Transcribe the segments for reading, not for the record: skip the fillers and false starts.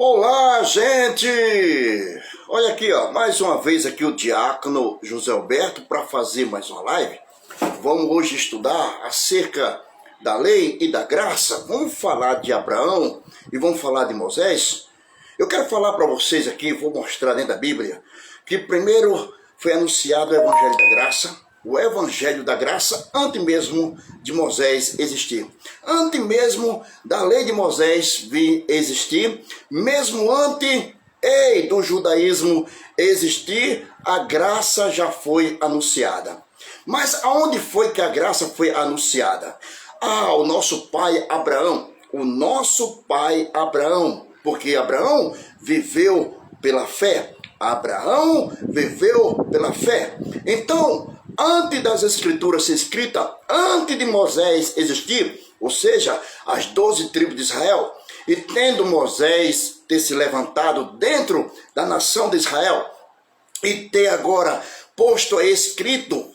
Olá, gente! Olha aqui, ó, mais uma vez aqui o diácono José Alberto para fazer mais uma live. Vamos hoje estudar acerca da lei e da graça. Vamos falar de Abraão e vamos falar de Moisés. Eu quero falar para vocês aqui, vou mostrar dentro da Bíblia, que primeiro foi anunciado o Evangelho da Graça. O Evangelho da Graça antes mesmo de Moisés existir. Antes mesmo da lei de Moisés vir existir, mesmo antes do judaísmo existir, a graça já foi anunciada. Mas aonde foi que a graça foi anunciada? O nosso pai Abraão. O nosso pai Abraão. Porque Abraão viveu pela fé. Abraão viveu pela fé. Então, antes das escrituras ser escritas, antes de Moisés existir, ou seja, as 12 tribos de Israel, e tendo Moisés ter se levantado dentro da nação de Israel, e ter agora posto escrito,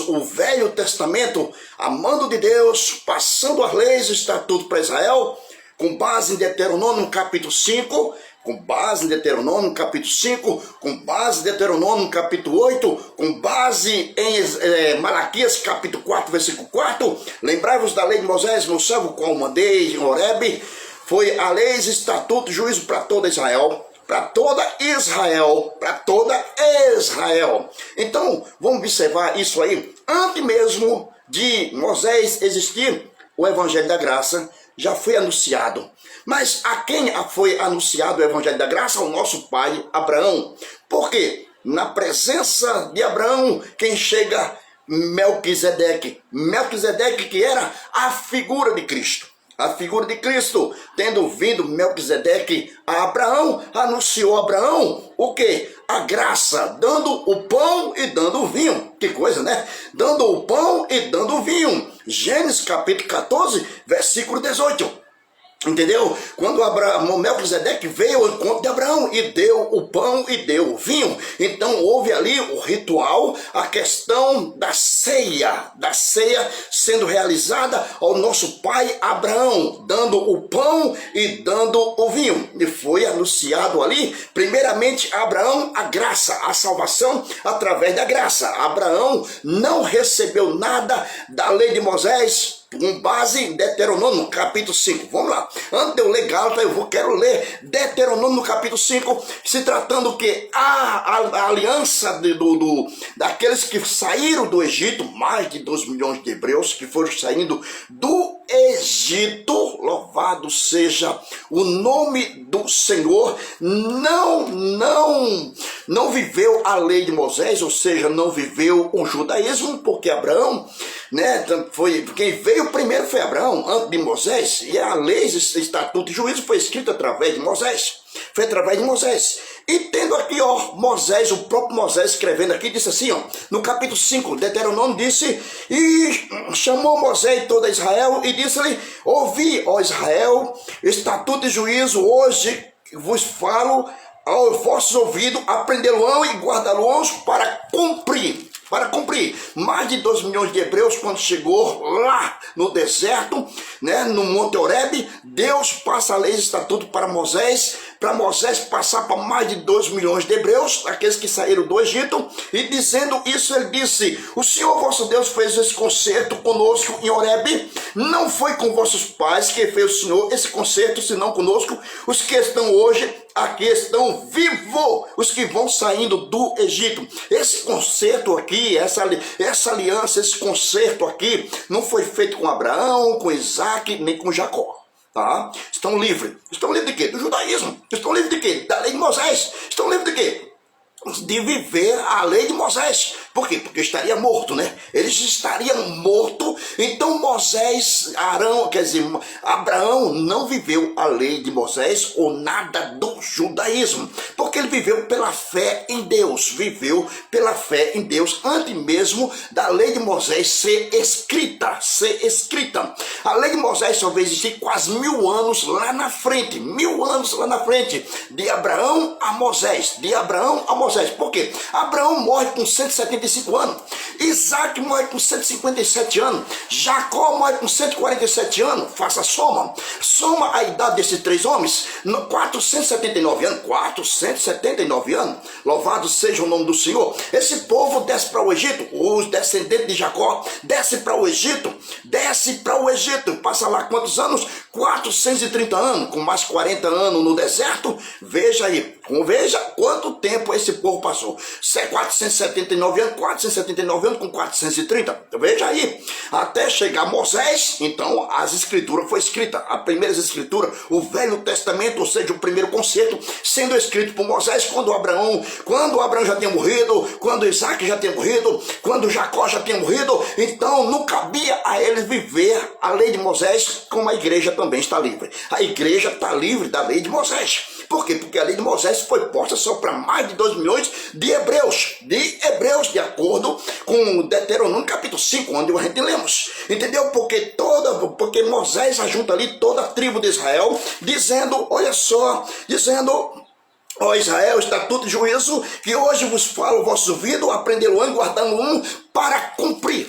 o Velho Testamento, a mando de Deus, passando as leis e estatutos para Israel, com base em Deuteronômio capítulo 5, com base em Deuteronômio capítulo 5, com base em Deuteronômio capítulo 8, com base em Malaquias capítulo 4, versículo 4, lembrai-vos da lei de Moisés, meu servo, qual mandei em Horebe, foi a lei, estatuto e juízo para toda Israel, para toda Israel, para toda Israel. Então, vamos observar isso aí, antes mesmo de Moisés existir, o Evangelho da Graça já foi anunciado. Mas a quem foi anunciado o Evangelho da Graça? Ao nosso pai Abraão. Por quê? Na presença de Abraão, quem chega? Melquisedeque. Melquisedeque, que era a figura de Cristo. A figura de Cristo, tendo vindo Melquisedeque a Abraão, anunciou a Abraão o quê? A graça, dando o pão e dando o vinho. Que coisa, né? Dando o pão e dando o vinho. Gênesis capítulo 14, versículo 18. Entendeu? Quando Melquisedeque veio ao encontro de Abraão e deu o pão e deu o vinho. Então houve ali o ritual, a questão da ceia sendo realizada ao nosso pai Abraão, dando o pão e dando o vinho. E foi anunciado ali, primeiramente a Abraão, a graça, a salvação através da graça. Abraão não recebeu nada da lei de Moisés, com base em Deuteronômio, capítulo 5. Vamos lá. Antes de eu ler Gálatas, quero ler Deuteronômio, capítulo 5, se tratando que a aliança daqueles que saíram do Egito, mais de 2 milhões de hebreus que foram saindo do Egito, louvado seja o nome do Senhor, não viveu a lei de Moisés, ou seja, não viveu o judaísmo, porque Abraão, quem veio primeiro foi Abraão, antes de Moisés, e a lei, estatuto e juízo foi escrito através de Moisés. Foi através de Moisés. E tendo aqui, Moisés, o próprio Moisés escrevendo aqui, disse assim, no capítulo 5, Deuteronômio disse, e chamou Moisés toda Israel e disse-lhe, ouvi, ó Israel, estatuto e juízo, hoje vos falo aos vossos ouvidos, aprendê-lo-ão e guardá-lo-ão para cumprir. Mais de 2 milhões de hebreus, quando chegou lá no deserto, no Monte Horebe, Deus passa a lei e estatuto para Moisés passar para mais de 2 milhões de hebreus, aqueles que saíram do Egito, e dizendo isso, ele disse, o Senhor vosso Deus fez esse concerto conosco em Horebe, não foi com vossos pais que fez o Senhor esse concerto, senão conosco, os que estão hoje, aqui estão vivos, os que vão saindo do Egito. Esse concerto aqui, essa aliança, esse concerto aqui, não foi feito com Abraão, com Isaac, nem com Jacó. Tá? Estão livres. Estão livres de quê? Do judaísmo. Estão livres de quê? Da lei de Moisés. Estão livres de quê? De viver a lei de Moisés. Por quê? Porque estaria morto, Eles estariam mortos. Então Abraão não viveu a lei de Moisés ou nada do judaísmo, porque ele viveu pela fé em Deus, viveu pela fé em Deus antes mesmo da lei de Moisés ser escrita. A lei de Moisés só vai existir quase 1000 anos lá na frente, 1000 anos lá na frente, de Abraão a Moisés, por quê? Abraão morre com 175 anos, Isaac morre com 157 anos, Jacó morre com 147 anos, faça a soma a idade desses três homens, 479 anos, louvado seja o nome do Senhor. Esse povo desce para o Egito, os descendentes de Jacó desce para o Egito, passa lá quantos anos? 430 anos, com mais 40 anos no deserto. Veja aí, veja quanto tempo esse povo passou. 479 anos com 430, veja aí, até chegar Moisés. Então as escrituras foi escrita, a primeira escritura, o Velho Testamento, ou seja, o primeiro concerto, sendo escrito por Moisés quando Abraão já tinha morrido, quando Isaac já tinha morrido, quando Jacó já tinha morrido. Então não cabia a eles viver a lei de Moisés, como a igreja também está livre. A igreja está livre da lei de Moisés. Por quê? Porque a lei de Moisés foi posta só para mais de 2 milhões de hebreus, de acordo com Deuteronômio capítulo 5, onde a gente lemos. Entendeu? Porque Moisés ajunta ali toda a tribo de Israel, dizendo, olha só, ó Israel, estatuto e juízo, que hoje vos falo o vosso ouvido, aprendê-lo-ão, guardando-o para cumprir.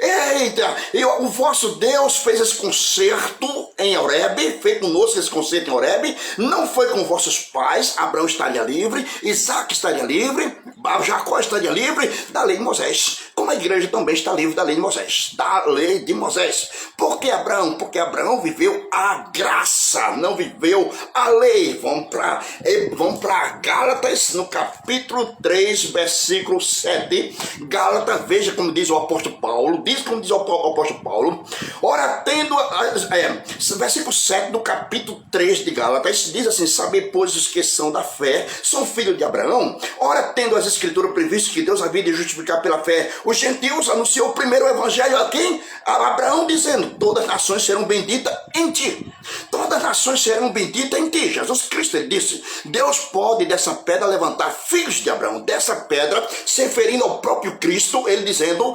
Eita, o vosso Deus fez esse concerto em Horebe, fez conosco esse concerto em Horebe, não foi com vossos pais. Abraão estaria livre, Isaac estaria livre, Jacó estaria livre da lei de Moisés, como a igreja também está livre da lei de Moisés, Por que Abraão? Porque Abraão viveu a graça, não viveu a lei. Vamos para Gálatas, no capítulo 3, versículo 7. Gálatas, veja como diz o apóstolo Paulo, ora tendo, versículo 7 do capítulo 3 de Gálatas, diz assim, saber, pois, os que são da fé, são filhos de Abraão, ora tendo as escrituras previstas que Deus havia de justificar pela fé os gentios, anunciou o primeiro evangelho a quem? A Abraão, dizendo, todas as nações serão benditas em ti. Todas as nações serão benditas em ti. Jesus Cristo, ele disse, Deus pode dessa pedra levantar filhos de Abraão, dessa pedra, se referindo ao próprio Cristo, ele dizendo,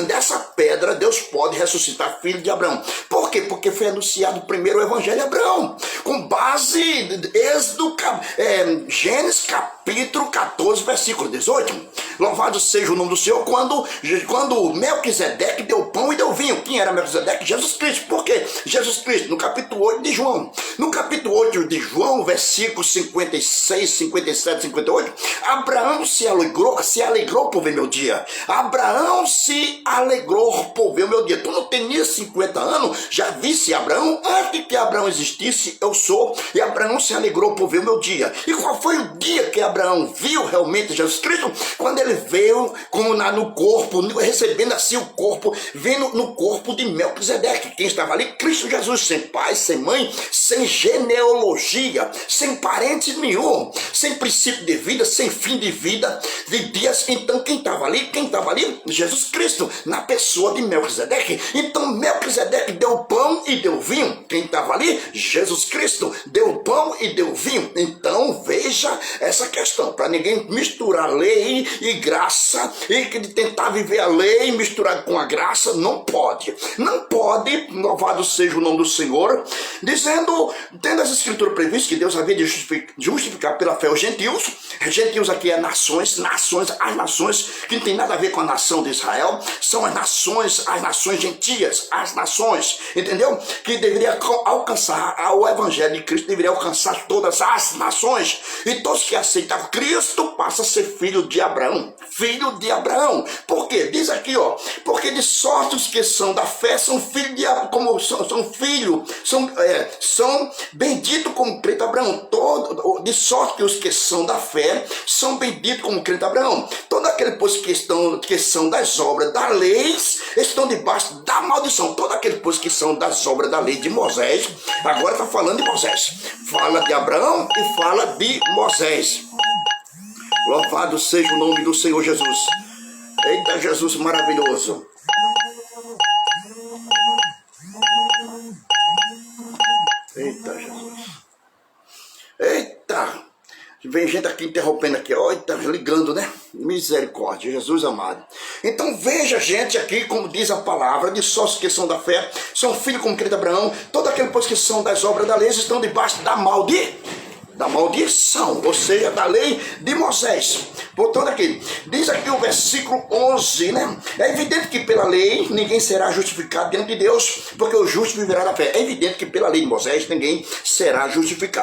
dessa pedra Deus pode ressuscitar filho de Abraão. Por quê? Porque foi anunciado o primeiro evangelho a Abraão, com base em Gênesis capítulo 14, versículo 18. Louvado seja o nome do Senhor, quando Melquisedeque deu pão e deu vinho. Quem era Melquisedeque? Jesus Cristo. Por quê? Jesus Cristo, no capítulo 8 de João. No capítulo 8 de João, versículos 56, 57, 58, Abraão se alegrou por ver meu dia. Abraão se alegrou por ver meu dia. Tu não tenias 50 anos, já visse Abraão? Antes que Abraão existisse, eu sou. E Abraão se alegrou por ver meu dia. E qual foi o dia que Abraão viu realmente Jesus Cristo? Quando ele veio no corpo, recebendo assim o corpo, vendo no corpo de Melquisedeque. Quem estava ali? Cristo Jesus, sem pai, sem mãe, sem genealogia, sem parentes nenhum, sem princípio de vida, sem fim de vida, de dias. Então quem estava ali? Jesus Cristo, na pessoa de Melquisedeque. Então Melquisedeque deu pão e deu vinho. Quem estava ali? Jesus Cristo, deu pão e deu vinho. Então veja essa questão, para ninguém misturar lei e graça, e tentar viver a lei misturado com a graça. Não pode, louvado seja o nome do Senhor, dizendo, tendo as escrituras previstas que Deus havia de justificar pela fé os gentios. Gentios aqui é nações, as nações que não tem nada a ver com a nação de Israel, são as nações gentias, as nações, entendeu? Que deveria alcançar, o evangelho de Cristo deveria alcançar todas as nações, e todos que aceitam Cristo passam a ser filho de Abraão. Por quê? Diz aqui, porque de sorte os que são da fé são filhos de Abraão, são benditos como crente Abraão. De sorte que os que são da fé são benditos como crente Abraão. Todo aquele pois que são das obras da lei estão debaixo da maldição. Todo aquele pois que são das obras da lei de Moisés, agora está falando de Moisés, fala de Abraão e fala de Moisés. Louvado seja o nome do Senhor Jesus. Eita, Jesus maravilhoso. Eita, Jesus. Vem gente aqui interrompendo aqui, ó, tá ligando, né? Misericórdia, Jesus amado. Então veja, gente, aqui, como diz a palavra, de sócios que são da fé, são filhos como querido Abraão, todos aqueles que são das obras da lei estão debaixo da maldição, ou seja, da lei de Moisés. Portanto, aqui, diz aqui o versículo 11, né? É evidente que pela lei ninguém será justificado diante de Deus, porque o justo viverá da fé. É evidente que pela lei de Moisés ninguém será justificado.